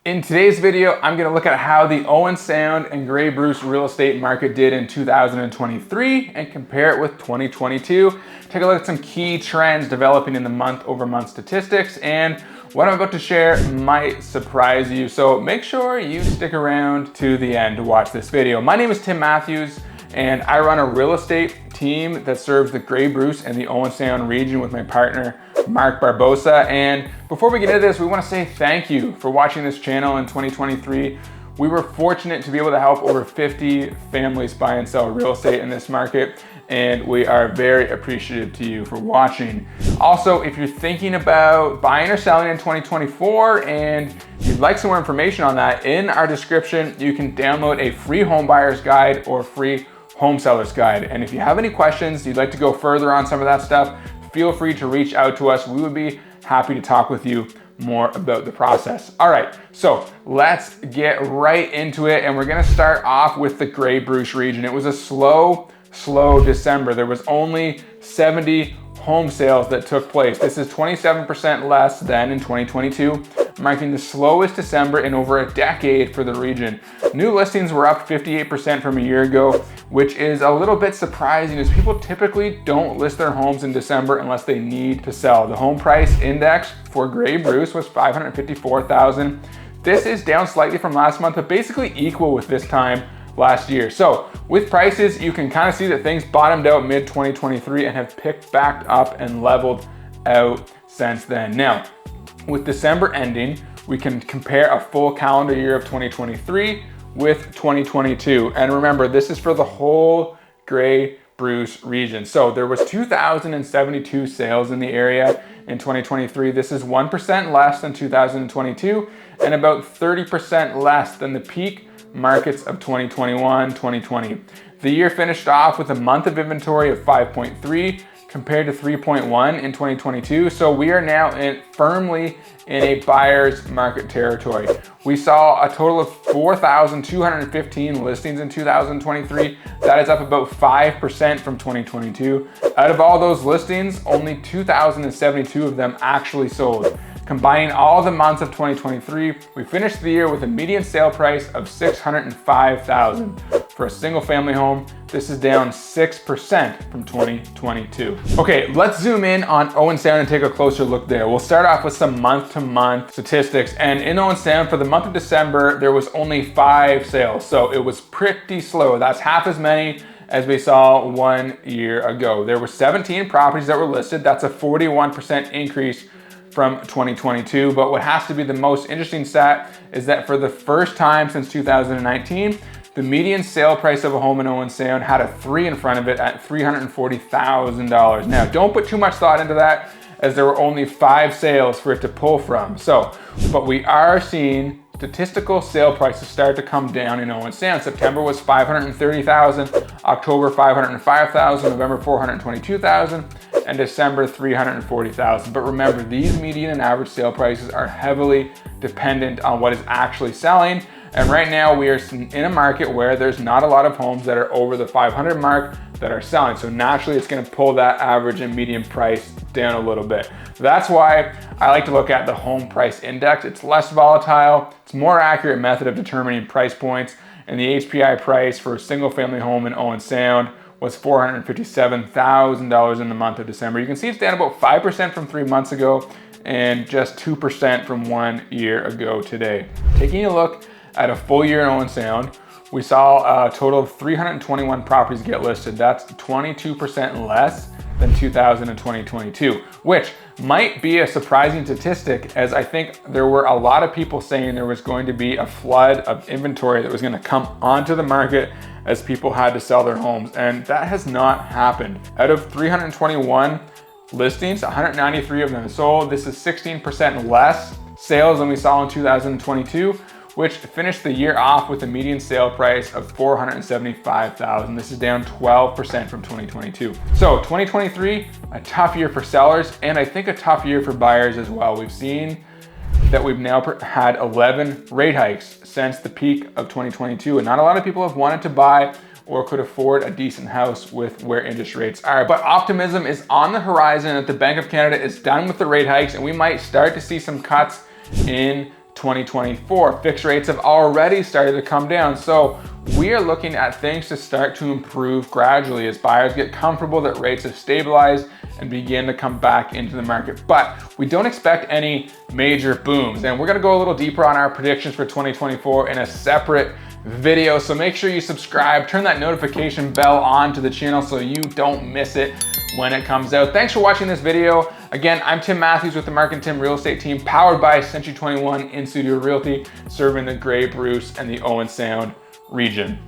In today's video, I'm going to look at how the Owen Sound and Grey Bruce real estate market did in 2023 and compare it with 2022. Take a look at some key trends developing in the month-over-month statistics, and what I'm about to share might surprise you. So make sure you stick around to the end to watch this video. My name is Tim Matthews, and I run a real estate team that serves the Grey Bruce and the Owen Sound region with my partner, Mark Barbosa. And before we get into this, we want to say thank you for watching this channel in 2023. We were fortunate to be able to help over 50 families buy and sell real estate in this market, and we are very appreciative to you for watching. Also, if you're thinking about buying or selling in 2024 and you'd like some more information on that, in our description, you can download a free home buyer's guide or free home seller's guide. And if you have any questions, you'd like to go further on some of that stuff, feel free to reach out to us. We would be happy to talk with you more about the process. All right, so let's get right into it. And we're gonna start off with the Grey Bruce region. It was a slow December. There was only 70 home sales that took place. This is 27% less than in 2022, marking the slowest December in over a decade for the region. New listings were up 58% from a year ago, which is a little bit surprising as people typically don't list their homes in December unless they need to sell. The home price index for Grey Bruce was 554,000. This is down slightly from last month, but basically equal with this time last year. So with prices, you can kind of see that things bottomed out mid-2023 and have picked back up and leveled out since then. Now, with December ending, we can compare a full calendar year of 2023 with 2022. And remember, this is for the whole Grey Bruce region. So there was 2,072 sales in the area in 2023. This is 1% less than 2022 and about 30% less than the peak markets of 2021, 2020. The year finished off with a month of inventory of 5.3 compared to 3.1 in 2022. So we are now firmly in a buyer's market territory. We saw a total of 4,215 listings in 2023. That is up about 5% from 2022. Out of all those listings, only 2,072 of them actually sold. Combining all the months of 2023, we finished the year with a median sale price of $605,000. For a single family home, this is down 6% from 2022. Okay, let's zoom in on Owen Sound and take a closer look there. We'll start off with some month-to-month statistics. And in Owen Sound, for the month of December, there was only 5 sales. So it was pretty slow. That's half as many as we saw 1 year ago. There were 17 properties that were listed. That's a 41% increase from 2022. But what has to be the most interesting stat is that for the first time since 2019, the median sale price of a home in Owen Sound had a 3 in front of it at $340,000. Now, don't put too much thought into that as there were only 5 sales for it to pull from. But we are seeing statistical sale prices start to come down in Owen Sound. September was $530,000, October $505,000, November $422,000, and December $340,000. But remember, these median and average sale prices are heavily dependent on what is actually selling. And right now we are in a market where there's not a lot of homes that are over the 500 mark that are selling. So naturally it's gonna pull that average and median price down a little bit. That's why I like to look at the home price index. It's less volatile, it's a more accurate method of determining price points. And the HPI price for a single family home in Owen Sound was $457,000 in the month of December. You can see it's down about 5% from 3 months ago and just 2% from 1 year ago today. Taking a look at a full year in Owen Sound, we saw a total of 321 properties get listed. That's 22% less than 2022, which might be a surprising statistic, as I think there were a lot of people saying there was going to be a flood of inventory that was going to come onto the market as people had to sell their homes, and that has not happened. Out of 321 listings, 193 of them sold. This is 16% less sales than we saw in 2022, which finished the year off with a median sale price of $475,000. This is down 12% from 2022. So 2023, a tough year for sellers, and I think a tough year for buyers as well. We've seen that we've now had 11 rate hikes since the peak of 2022, and not a lot of people have wanted to buy or could afford a decent house with where interest rates are. But optimism is on the horizon that the Bank of Canada is done with the rate hikes, and we might start to see some cuts in 2024. Fixed rates have already started to come down. So we are looking at things to start to improve gradually as buyers get comfortable that rates have stabilized and begin to come back into the market. But we don't expect any major booms. And we're gonna go a little deeper on our predictions for 2024 in a separate video. So make sure you subscribe, turn that notification bell on to the channel so you don't miss it when it comes out. Thanks for watching this video. Again, I'm Tim Matthews with the Mark and Tim Real Estate Team, powered by Century 21 In Studio Realty, serving the Grey Bruce and the Owen Sound region.